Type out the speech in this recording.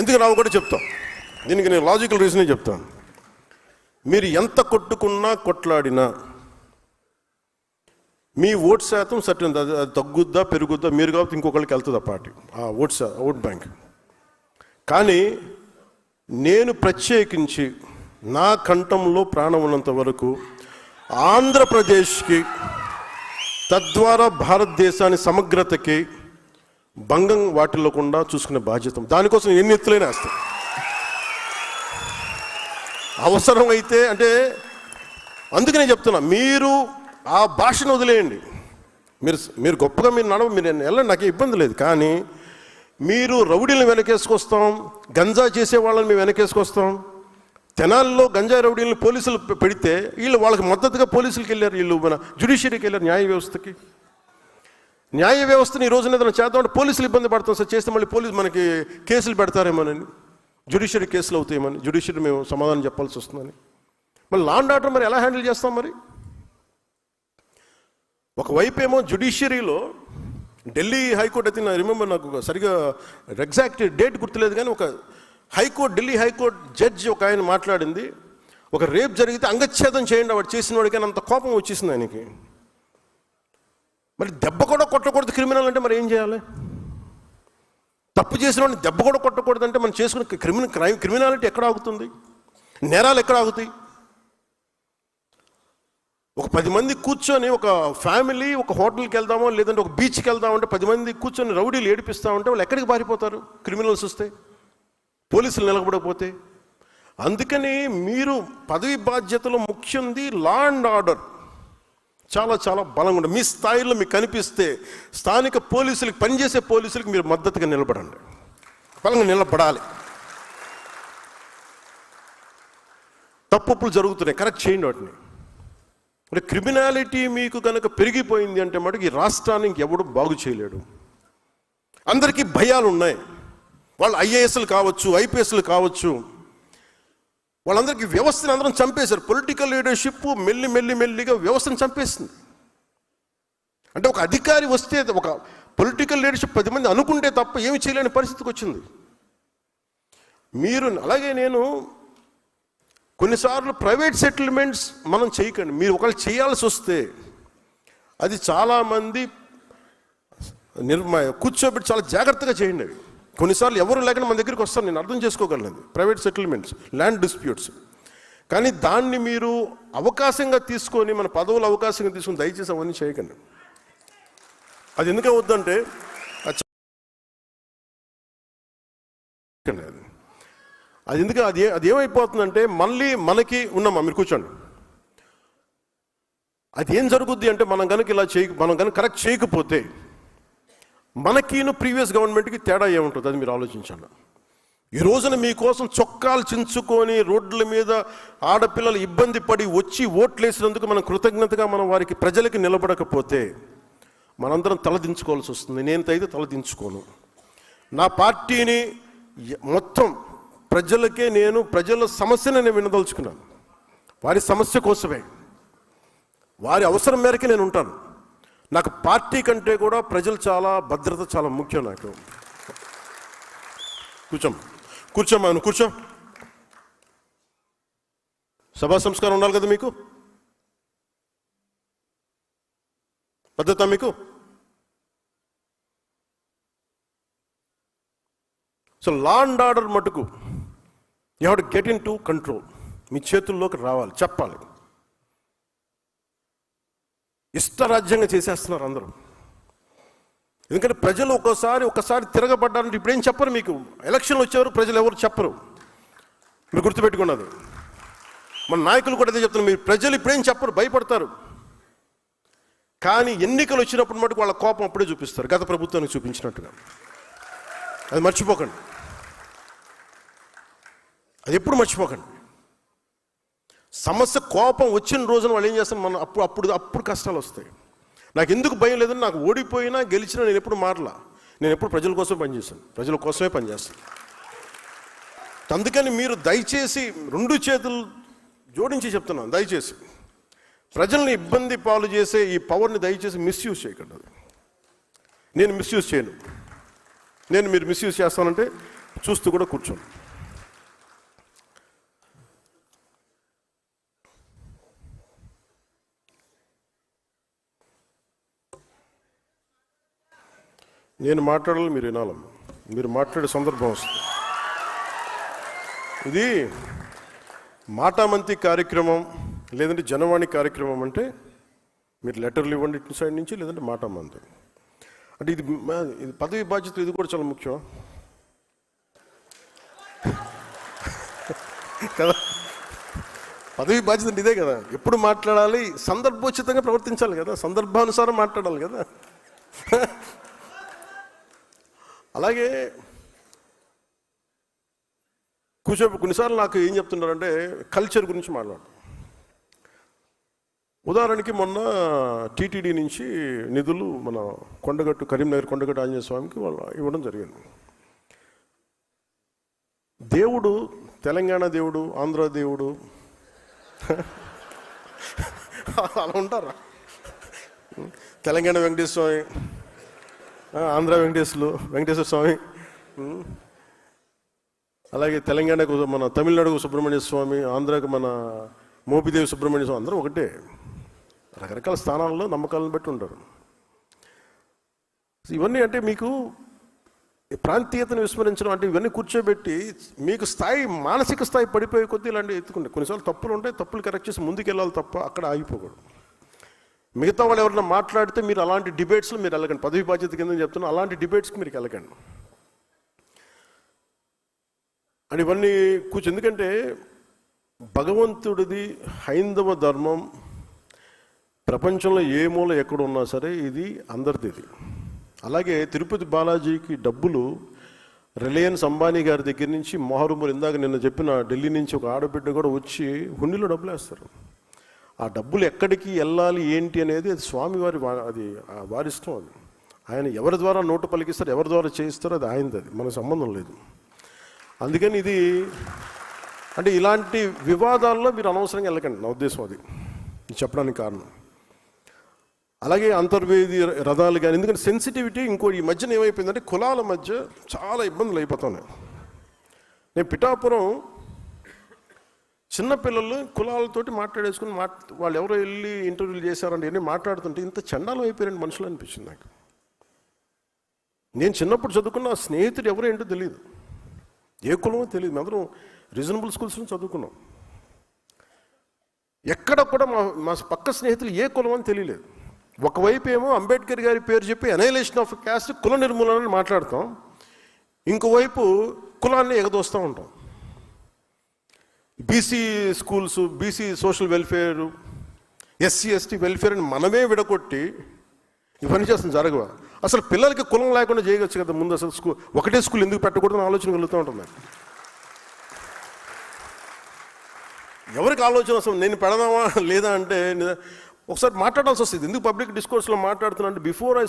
ఎందుకు రావు కూడా చెప్తాం. దీనికి నేను లాజికల్ రీజనే చెప్తాను. మీరు ఎంత కొట్టుకున్నా కొట్లాడినా మీ ఓట్ శాతం సర్టన్, అది తగ్గుద్దా పెరుగుద్దా మీరు కాబట్టి ఇంకొకరికి వెళ్తుంది ఆ పార్టీ, ఆ ఓట్ బ్యాంక్. కానీ నేను ప్రత్యేకించి నా కంఠంలో ప్రాణం ఉన్నంత వరకు ఆంధ్రప్రదేశ్కి, తద్వారా భారతదేశాన్ని సమగ్రతకి భంగం వాటిల్లకుండా చూసుకునే బాధ్యత. దానికోసం ఎన్ని ఎత్తులైనా వేస్తాం. అవసరం అయితే అంటే అందుకనే చెప్తున్నా, మీరు ఆ భాషను వదిలేయండి. మీరు గొప్పగా మీరు వెళ్ళండి, నాకే ఇబ్బంది లేదు. కానీ మీరు రౌడీలను వెనకేసుకొస్తాం, గంజా చేసే వాళ్ళని మేము వెనకేసుకొస్తాం. తెనాల్లో గంజా రౌడీలను పోలీసులు పెడితే వీళ్ళు వాళ్ళకి మద్దతుగా పోలీసులకు వెళ్ళారు, వీళ్ళు మన జ్యుడిషియరీకి వెళ్ళారు, న్యాయ వ్యవస్థకి. న్యాయ వ్యవస్థని ఈ రోజున ఏదైనా చేద్దామంటే పోలీసులు ఇబ్బంది పడతాం సార్, చేస్తే మళ్ళీ పోలీసు మనకి కేసులు పెడతారేమోనని, జ్యుడిషియరీ కేసులు అవుతాయేమని, జ్యుడిషియరీ మేము సమాధానం చెప్పాల్సి వస్తుందని. మళ్ళీ లా అండ్ ఆర్డర్ మరి ఎలా హ్యాండిల్ చేస్తాం? మరి ఒకవైపు ఏమో జ్యుడిషియరీలో ఢిల్లీ హైకోర్టు అయితే నాకు రిమెంబర్, నాకు సరిగా ఎగ్జాక్ట్ డేట్ గుర్తులేదు, కానీ ఒక ఢిల్లీ హైకోర్టు జడ్జి ఒక ఆయన మాట్లాడింది, ఒక రేప్ జరిగితే అంగచ్ఛేదం చేయండి వాడు చేసిన వాడికి, అంత కోపం వచ్చేసింది ఆయనకి. మరి దెబ్బ కూడా కొట్టకూడదు క్రిమినల్ అంటే మరి ఏం చేయాలి? తప్పు చేసిన వాడిని దెబ్బ కూడా కొట్టకూడదు అంటే మనం చేసుకునే క్రిమినాలిటీ ఎక్కడ ఆగుతుంది? నేరాలు ఎక్కడ ఆగుతాయి? ఒక 10 మంది కూర్చొని, ఒక ఫ్యామిలీ ఒక హోటల్కి వెళ్దామో లేదంటే ఒక బీచ్కి వెళ్దామంటే 10 మంది కూర్చొని రౌడీలు ఏడిపిస్తామంటే వాళ్ళు ఎక్కడికి పారిపోతారు? క్రిమినల్స్ వస్తే, పోలీసులు నిలబడకపోతే. అందుకని మీరు పదవి బాధ్యతలో ముఖ్యంది లా అండ్ ఆర్డర్ చాలా చాలా బలంగా ఉంటుంది. మీ స్థాయిలో మీకు కనిపిస్తే స్థానిక పోలీసులకు, పనిచేసే పోలీసులకు మీరు మద్దతుగా నిలబడండి, బలంగా నిలబడాలి. తప్పులు జరుగుతున్నాయి, కరెక్ట్ చేయండి వాటిని. అంటే క్రిమినాలిటీ మీకు కనుక పెరిగిపోయింది అంటే మటుకు ఈ రాష్ట్రాన్ని ఇంకెవడు బాగు చేయలేడు. అందరికీ భయాలు ఉన్నాయి. వాళ్ళు ఐఏఎస్లు కావచ్చు, ఐపీఎస్లు కావచ్చు, వాళ్ళందరికీ వ్యవస్థను అందరం చంపేశారు. పొలిటికల్ లీడర్షిప్ మెల్లిగా వ్యవస్థను చంపేస్తుంది. అంటే ఒక అధికారి వస్తే, ఒక పొలిటికల్ లీడర్షిప్ 10 మంది అనుకుంటే తప్ప ఏమి చేయలేని పరిస్థితికి వచ్చింది. మీరు అలాగే నేను కొన్నిసార్లు ప్రైవేట్ సెటిల్మెంట్స్ మనం చేయకండి. మీరు ఒకళ్ళు చేయాల్సి వస్తే అది చాలామంది కూర్చోబెట్టి చాలా జాగ్రత్తగా చేయండి. అవి కొన్నిసార్లు ఎవరు లేకుండా మన దగ్గరికి వస్తారు, నేను అర్థం చేసుకోగలను. Private settlements, land disputes. కానీ దాన్ని మీరు అవకాశంగా తీసుకొని, మన పదవులు అవకాశంగా తీసుకొని దయచేసి అవన్నీ చేయకండి. అది ఎందుకు అవద్దంటే అది ఎందుకు అది ఏమైపోతుందంటే మళ్ళీ మనకి ఉన్నామా, మీరు కూర్చోండి, అది ఏం జరుగుద్ది అంటే మనం కనుక మనం కనుక కరెక్ట్ చేయకపోతే మనకిను ప్రీవియస్ గవర్నమెంట్కి తేడా ఏముంటుంది అది మీరు ఆలోచించండి. ఈ రోజున మీకోసం చొక్కాలు చించుకొని రోడ్ల మీద ఆడపిల్లలు ఇబ్బంది పడి వచ్చి ఓట్లేసినందుకు మనం కృతజ్ఞతగా మనం వారికి ప్రజలకి నిలబడకపోతే మనందరం తలదించుకోవాల్సి వస్తుంది. నేనైతే తలదించుకోను. నా పార్టీని మొత్తం ప్రజలకే, ప్రజల సమస్యను నేను వినదలుచుకున్నాను. వారి సమస్య కోసమే, వారి అవసరం మేరకే నేను ఉంటాను. నాకు పార్టీ కంటే కూడా ప్రజలు చాలా, భద్రత చాలా ముఖ్యం నాకు. కూర్చోమ్మా, నువ్వు కూర్చో. సభా సంస్కారం ఉండాలి కదా మీకు, భద్రత మీకు. సో లా అండ్ ఆర్డర్ మటుకు you have to get into control. మీ చేతుల్లోకి రావాలి, చెప్పాలి. ఇష్టరాజ్యంగా చేసేస్తున్నారు అందరూ. ఎందుకంటే ప్రజలు ఒకసారి తిరగబడ్డారంటే ఇప్పుడేం చెప్పరు మీకు. ఎలక్షన్లు వచ్చేవారు ప్రజలు ఎవరు చెప్పరు, మీరు గుర్తుపెట్టుకున్నది. మన నాయకులు కూడా అదే చెప్తున్నారు, మీరు ప్రజలు ఇప్పుడేం చెప్పరు, భయపడతారు. కానీ ఎన్నికలు వచ్చినప్పుడు మటుకు వాళ్ళ కోపం అప్పుడే చూపిస్తారు, గత ప్రభుత్వానికి చూపించినట్టుగా. అది మర్చిపోకండి, అది ఎప్పుడు మర్చిపోకండి. సమస్య కోపం వచ్చిన రోజున వాళ్ళు ఏం చేస్తారు, మనం అప్పుడు కష్టాలు వస్తాయి. నాకు ఎందుకు భయం లేదని, నాకు ఓడిపోయినా గెలిచినా నేను ఎప్పుడు మారలా. నేను ఎప్పుడు ప్రజల కోసం పనిచేశాను, ప్రజల కోసమే పనిచేస్తాను. అందుకని మీరు దయచేసి 2 చేతులు జోడించి చెప్తున్నాను, దయచేసి ప్రజల్ని ఇబ్బంది పాలు చేసే ఈ పవర్ని దయచేసి మిస్యూజ్ చేయకండి. నేను మిస్యూజ్ చేయను. మీరు మిస్యూజ్ చేస్తానంటే చూస్తూ కూడా కూర్చోండి. నేను మాట్లాడాలి, మీరు వినాలమ్మా. మీరు మాట్లాడే సందర్భం వస్తుంది. ఇది మాటామంతి కార్యక్రమం లేదంటే జనవాణి కార్యక్రమం అంటే మీరు లెటర్లు ఇవ్వండి ఇటు సైడ్ నుంచి, లేదంటే మాటామంతి అంటే ఇది పదవి బాధ్యత. ఇది కూడా చాలా ముఖ్యం కదా. పదవి బాధ్యత అంటే ఇదే కదా. ఎప్పుడు మాట్లాడాలి, సందర్భోచితంగా ప్రవర్తించాలి కదా, సందర్భానుసారం మాట్లాడాలి కదా. అలాగే కొన్నిసార్లు నాకు ఏం చెప్తున్నారంటే కల్చర్ గురించి మాట్లాడు. ఉదాహరణకి మొన్న టీటీడీ నుంచి నిధులు మన కొండగట్టు, కరీంనగర్ కొండగట్టు ఆంజనేయ స్వామికి వాళ్ళు ఇవ్వడం జరిగింది. దేవుడు తెలంగాణ దేవుడు, ఆంధ్ర దేవుడు అలా ఉంటారా? తెలంగాణ వెంకటేశ్వర స్వామి, ఆంధ్ర వెంకటేశ్వర స్వామి, అలాగే తెలంగాణకు మన తమిళనాడుకు సుబ్రహ్మణ్య స్వామి, ఆంధ్రాకు మన మోపిదేవి సుబ్రహ్మణ్య స్వామి, అందరూ ఒకటే. రకరకాల స్థానాల్లో నమ్మకాలను బట్టి ఉంటారు. ఇవన్నీ అంటే మీకు ప్రాంతీయతను విస్మరించడం అంటే ఇవన్నీ కూర్చోబెట్టి మీకు స్థాయి, మానసిక స్థాయి పడిపోయే కొద్దీ ఇలాంటివి ఎత్తుకుంటే కొన్నిసార్లు తప్పులు ఉంటాయి, తప్పులు కరెక్ట్ చేసి ముందుకు వెళ్ళాలి తప్ప అక్కడ ఆగిపోకూడదు. మిగతా వాళ్ళు ఎవరైనా మాట్లాడితే మీరు అలాంటి డిబేట్స్లో మీరు వెళ్ళకండి. పదవి బాధ్యత కింద చెప్తున్నా, అలాంటి డిబేట్స్కి మీరు వెళ్ళకండి. అని ఇవన్నీ ఎందుకంటే భగవంతుడిది హైందవ ధర్మం ప్రపంచంలో ఏ మూల ఎక్కడ ఉన్నా సరే ఇది అందరిది. ఇది అలాగే తిరుపతి బాలాజీకి డబ్బులు రిలయన్స్ అంబానీ గారి దగ్గర నుంచి మొహరుమూరు, ఇందాక నిన్న చెప్పిన ఢిల్లీ నుంచి ఒక ఆడబిడ్డ కూడా వచ్చి హుండీలో డబ్బులు వేస్తారు. ఆ డబ్బులు ఎక్కడికి వెళ్ళాలి ఏంటి అనేది అది స్వామివారి, అది వారిష్టం. అది ఆయన ఎవరి ద్వారా నోటు పలికిస్తారు, ఎవరి ద్వారా చేయిస్తారో అది ఆయనది, అది మనకు సంబంధం లేదు. అందుకని ఇది అంటే ఇలాంటి వివాదాల్లో మీరు అనవసరంగా వెళ్ళకండి, నా ఉద్దేశం అది చెప్పడానికి కారణం. అలాగే అంతర్వేది రథాలు కానీ, ఎందుకంటే సెన్సిటివిటీ ఇంకో ఈ మధ్యన ఏమైపోయిందంటే కులాల మధ్య చాలా ఇబ్బందులు అయిపోతున్నాయి. నేను పిఠాపురం చిన్నపిల్లలు కులాలతోటి మాట్లాడేసుకుని వాళ్ళు ఎవరో వెళ్ళి ఇంటర్వ్యూలు చేశారంటే ఇవన్నీ మాట్లాడుతుంటే ఇంత చండాలం అయిపోయారండి మనుషులు అనిపించింది నాకు. నేను చిన్నప్పుడు చదువుకున్న స్నేహితుడు ఎవరో ఏంటో తెలియదు, ఏ కులమో తెలియదు. అందరం రీజనబుల్ స్కూల్స్ నుంచి చదువుకున్నాం. ఎక్కడ కూడా మా పక్క స్నేహితులు ఏ కులం అని తెలియలేదు. ఒకవైపు ఏమో అంబేద్కర్ గారి పేరు చెప్పి అనైలేషన్ ఆఫ్ క్యాస్ట్, కుల నిర్మూలన మాట్లాడతాం, ఇంకోవైపు కులాన్ని ఎగదోస్తూ ఉంటాం. BC schools, BC social welfare, SC ST welfare అని మనమే విడగొట్టి ఇవన్నీ చేస్తుంది. జరగవా? అసలు పిల్లలకి కులం లేకుండా చేయవచ్చు కదా ముందు. అసలు ఒకటే స్కూల్ ఎందుకు పెట్టకూడదని ఆలోచన కలుగుతూ ఉంటుంది. ఎవరికి ఆలోచన అసలు నేను పెడదామా లేదా అంటే ఒకసారి మాట్లాడాల్సి వస్తుంది. ఎందుకు పబ్లిక్ డిస్కోర్స్లో మాట్లాడుతున్నా అంటే బిఫోర్ ఐ